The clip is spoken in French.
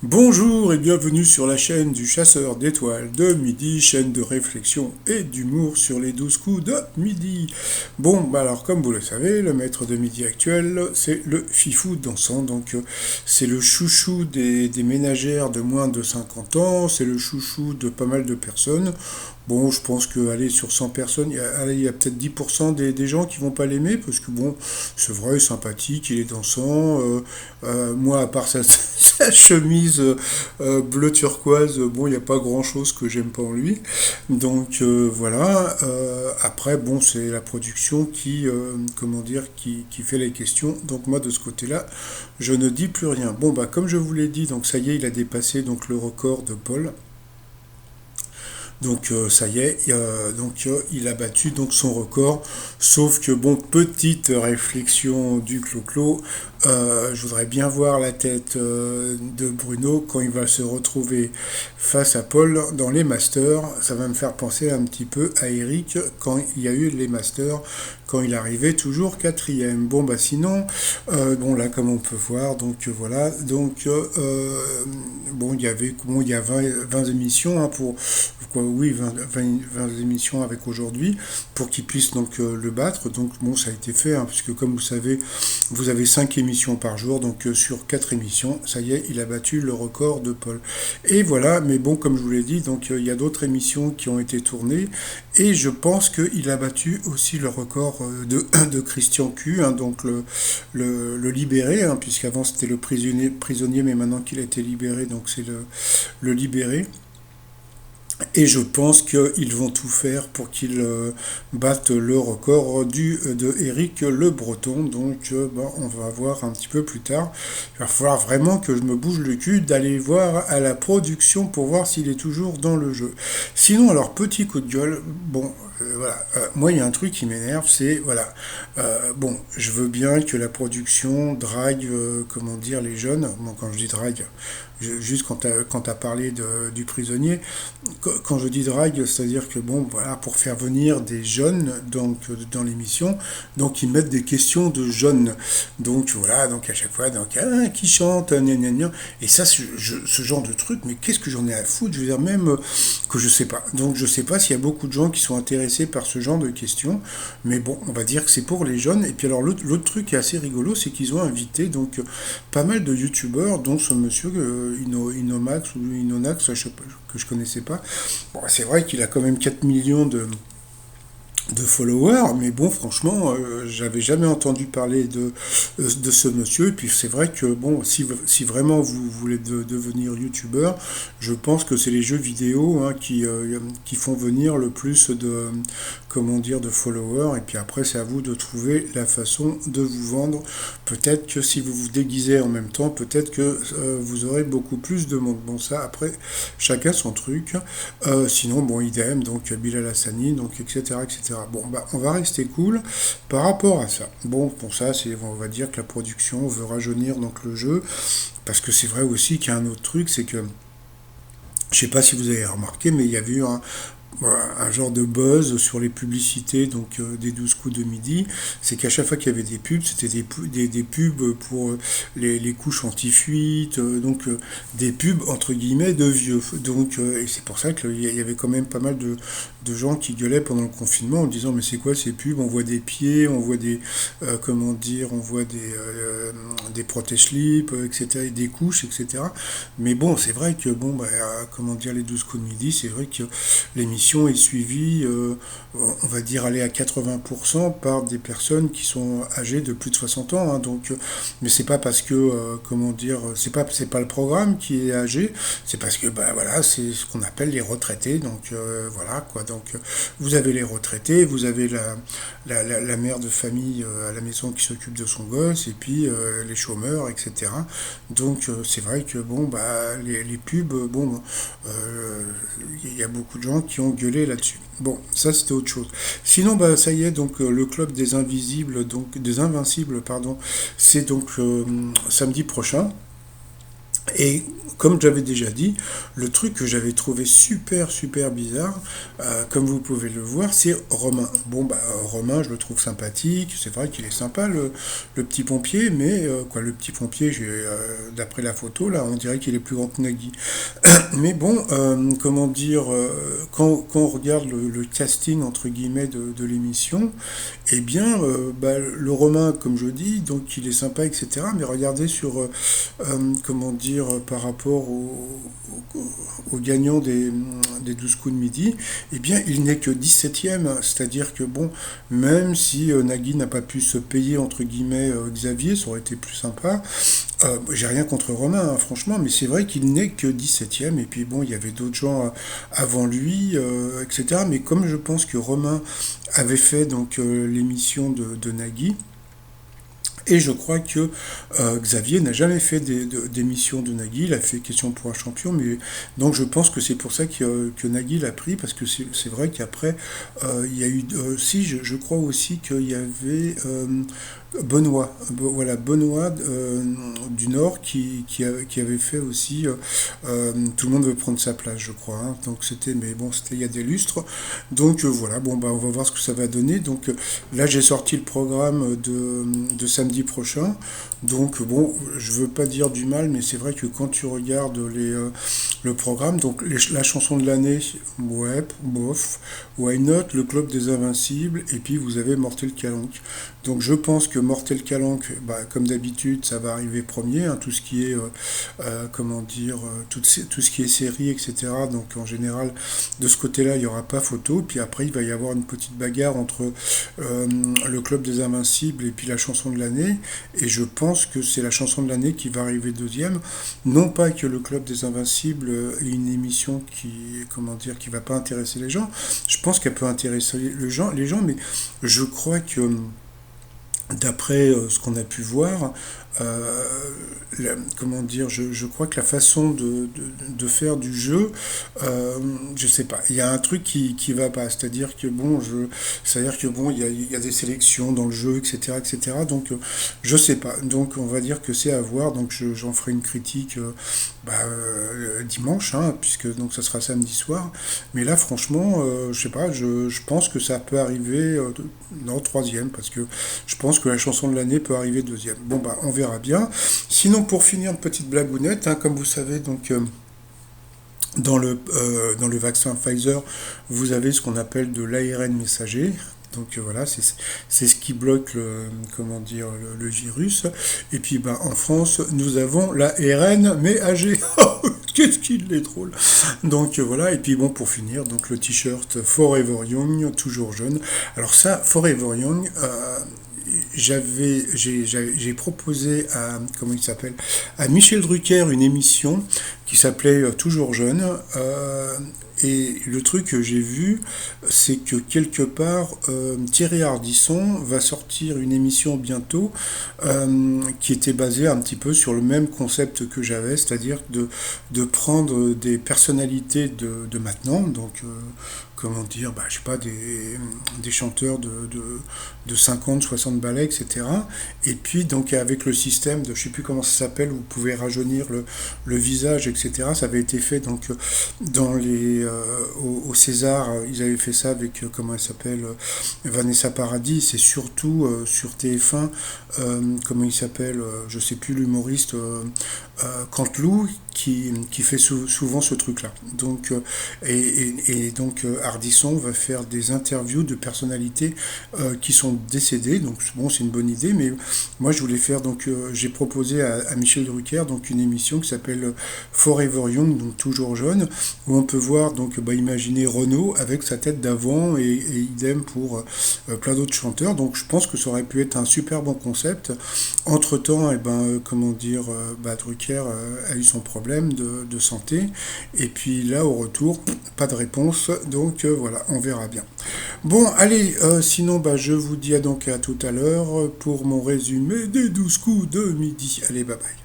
Bonjour et bienvenue sur la chaîne du chasseur d'étoiles de midi, chaîne de réflexion et d'humour sur les 12 coups de midi. Bon, bah alors comme vous le savez, le maître de midi actuel, c'est le fifou dansant, donc c'est le chouchou des ménagères de moins de 50 ans, c'est le chouchou de pas mal de personnes. Bon, je pense que aller sur 100 personnes, il y a peut-être 10% des gens qui vont pas l'aimer, parce que bon, c'est vrai, sympathique, il est dansant. Moi, à part sa chemise bleu turquoise, bon, il n'y a pas grand-chose que j'aime pas en lui. Donc voilà. Après, bon, c'est la production comment dire, qui fait les questions. Donc moi, de ce côté-là, je ne dis plus rien. Bon, bah comme je vous l'ai dit, donc ça y est, il a dépassé donc le record de Paul. Donc ça y est, il a battu donc son record. Sauf que bon, petite réflexion du Clo-Clo, je voudrais bien voir la tête de Bruno quand il va se retrouver face à Paul dans les Masters. Ça va me faire penser un petit peu à Eric quand il y a eu les Masters, quand il arrivait toujours quatrième. Bon bah sinon, bon là comme on peut voir, donc voilà, donc bon il y a 20 émissions hein, pour quoi, oui 20 émissions avec aujourd'hui pour qu'il puisse donc le battre. Donc bon ça a été fait hein, puisque comme vous savez vous avez 5 émissions par jour, donc sur 4 émissions, ça y est, il a battu le record de Paul. Et voilà, mais bon, comme je vous l'ai dit, donc il y a d'autres émissions qui ont été tournées, et je pense qu'il a battu aussi le record de Christian Q, hein, donc le libéré, hein, puisqu'avant c'était le prisonnier, mais maintenant qu'il a été libéré, donc c'est le libéré. Et je pense qu'ils vont tout faire pour qu'ils battent le record de Eric Le Breton. Donc ben, on va voir un petit peu plus tard. Il va falloir vraiment que je me bouge le cul d'aller voir à la production pour voir s'il est toujours dans le jeu. Sinon, alors petit coup de gueule, bon, voilà, moi il y a un truc qui m'énerve, c'est, voilà, bon, je veux bien que la production drague, comment dire, les jeunes. Bon, quand je dis drague, juste quand tu as parlé du prisonnier, quand je dis drague, c'est-à-dire que bon, voilà, pour faire venir des jeunes donc dans l'émission, donc ils mettent des questions de jeunes. Donc voilà, donc à chaque fois, donc qui chante, gna gna gna. Et ça, ce genre de truc, mais qu'est-ce que j'en ai à foutre? Je veux dire même que je sais pas. Donc je sais pas s'il y a beaucoup de gens qui sont intéressés par ce genre de questions, mais bon, on va dire que c'est pour les jeunes. Et puis alors l'autre truc qui est assez rigolo, c'est qu'ils ont invité donc pas mal de youtubeurs, dont ce monsieur Inomax ou Inonax, je sais pas, que je connaissais pas. Bon, c'est vrai qu'il a quand même 4 millions de followers, mais bon, franchement, j'avais jamais entendu parler de ce monsieur. Et puis c'est vrai que, bon, si vraiment vous voulez devenir youtubeur, je pense que c'est les jeux vidéo hein, qui font venir le plus comment dire, de followers. Et puis après, c'est à vous de trouver la façon de vous vendre. Peut-être que si vous vous déguisez en même temps, peut-être que vous aurez beaucoup plus de monde. Bon, ça, après, chacun son truc. Sinon, bon, idem, donc Bilal Hassani, donc etc. etc. Bon, bah, on va rester cool par rapport à ça. Bon, pour ça, on va dire que la production veut rajeunir donc le jeu, parce que c'est vrai aussi qu'il y a un autre truc, c'est que je sais pas si vous avez remarqué, mais il y avait eu un genre de buzz sur les publicités donc des 12 coups de midi, c'est qu'à chaque fois qu'il y avait des pubs, c'était des pubs pour les couches anti-fuite, donc des pubs entre guillemets de vieux. Donc et c'est pour ça qu'il y avait quand même pas mal de gens qui gueulaient pendant le confinement en disant mais c'est quoi ces pubs? On voit des pieds, on voit comment dire, on voit des protège-slips, etc., des couches, etc. Mais bon, c'est vrai que bon, bah, comment dire, les 12 coups de midi, c'est vrai que l'émission est suivie, on va dire, aller à 80% par des personnes qui sont âgées de plus de 60 ans. Hein, donc, mais c'est pas parce que, comment dire, c'est pas le programme qui est âgé, c'est parce que, bah voilà, c'est ce qu'on appelle les retraités. Donc, voilà, quoi. Donc, vous avez les retraités, vous avez la mère de famille à la maison qui s'occupe de son gosse, et puis les chômeurs, etc. Donc, c'est vrai que, bon, bah, les pubs, bon, il y a beaucoup de gens qui ont gueulé là-dessus. Bon, ça c'était autre chose. Sinon, bah ça y est, donc le club des invisibles, donc des invincibles, pardon, c'est donc samedi prochain. Et comme j'avais déjà dit, le truc que j'avais trouvé super super bizarre, comme vous pouvez le voir, c'est Romain. Bon bah Romain, je le trouve sympathique, c'est vrai qu'il est sympa le petit pompier, mais quoi le petit pompier, d'après la photo là, on dirait qu'il est plus grand que Nagui. Mais bon, comment dire, quand on regarde le casting entre guillemets de l'émission, eh bien, bah, le Romain, comme je dis, donc il est sympa, etc. Mais regardez sur, comment dire, par rapport au gagnant des 12 coups de midi, eh bien, il n'est que 17e. C'est-à-dire que, bon, même si Nagui n'a pas pu se payer, entre guillemets, Xavier, ça aurait été plus sympa. J'ai rien contre Romain, hein, franchement, mais c'est vrai qu'il n'est que 17e. Et puis, bon, il y avait d'autres gens avant lui, etc. Mais comme je pense que Romain avait fait donc l'émission de Nagui, et je crois que Xavier n'a jamais fait d'émission de Nagui, il a fait Question pour un champion, mais donc je pense que c'est pour ça que Nagui l'a pris, parce que c'est vrai qu'après, il y a eu, si, je crois aussi qu'il y avait Benoît, voilà, Benoît du Nord qui avait fait aussi Tout le monde veut prendre sa place, je crois, hein. Donc c'était, mais bon, c'était il y a des lustres. Donc voilà, bon, bah on va voir ce que ça va donner. Donc là, j'ai sorti le programme de samedi prochain. Donc bon, je veux pas dire du mal, mais c'est vrai que quand tu regardes le programme, donc la chanson de l'année, ouais, bof, Why Not, le club des Invincibles, et puis vous avez Mortel Calanque. Donc je pense que Mortel Calanque, bah, comme d'habitude, ça va arriver premier, hein, tout ce qui est, comment dire, tout ce qui est série, etc. Donc en général, de ce côté-là, il n'y aura pas photo. Puis après, il va y avoir une petite bagarre entre le club des Invincibles et puis la chanson de l'année. Et je pense que c'est la chanson de l'année qui va arriver deuxième. Non pas que le club des Invincibles ait une émission qui, comment dire, qui va pas intéresser les gens. Je pense qu'elle peut intéresser les gens, mais je crois que d'après ce qu'on a pu voir, euh, comment dire, je crois que la façon de faire du jeu, je sais pas, il y a un truc qui va pas, c'est-à-dire que bon, il y a des sélections dans le jeu, etc., etc. Donc je sais pas, donc on va dire que c'est à voir, donc j'en ferai une critique dimanche, hein, puisque donc ça sera samedi soir. Mais là, franchement, je sais pas, je pense que ça peut arriver non troisième, parce que je pense que la chanson de l'année peut arriver deuxième. Bon bah on verra bien. Sinon pour finir une petite blagounette, hein, comme vous savez donc dans le vaccin Pfizer, vous avez ce qu'on appelle de l'ARN messager. Donc voilà, c'est ce qui bloque comment dire, le virus. Et puis ben, en France, nous avons l'ARN mais âgé. Qu'est-ce qu'il est drôle. Donc voilà, et puis bon, pour finir, donc le t-shirt Forever Young, toujours jeune. Alors ça, Forever Young, j'ai proposé à, comment il s'appelle, à Michel Drucker une émission qui s'appelait Toujours jeune. Et le truc que j'ai vu, c'est que quelque part, Thierry Ardisson va sortir une émission bientôt qui était basée un petit peu sur le même concept que j'avais, c'est-à-dire de prendre des personnalités de maintenant, donc comment dire, bah, je sais pas, des chanteurs de 50, 60 ballets, etc. Et puis donc avec le système de, je sais plus comment ça s'appelle, où vous pouvez rajeunir le visage, etc. Ça avait été fait donc dans au César, ils avaient fait ça avec, comment elle s'appelle, Vanessa Paradis, c'est surtout sur TF1, comment il s'appelle, je sais plus l'humoriste, Canteloup, qui fait souvent ce truc-là. Donc, et donc Ardisson va faire des interviews de personnalités qui sont décédées. Donc bon, c'est une bonne idée, mais moi je voulais faire donc j'ai proposé à Michel Drucker donc une émission qui s'appelle Forever Young, donc toujours jeune, où on peut voir donc imaginer Renaud avec sa tête d'avant et idem pour plein d'autres chanteurs. Donc je pense que ça aurait pu être un super bon concept. Entre temps, et ben comment dire, Drucker a eu son problème de santé. Et puis là, au retour, pas de réponse. Donc voilà, on verra bien. Bon, allez, sinon, je vous dis donc à tout à l'heure pour mon résumé des 12 coups de midi. Allez, bye bye.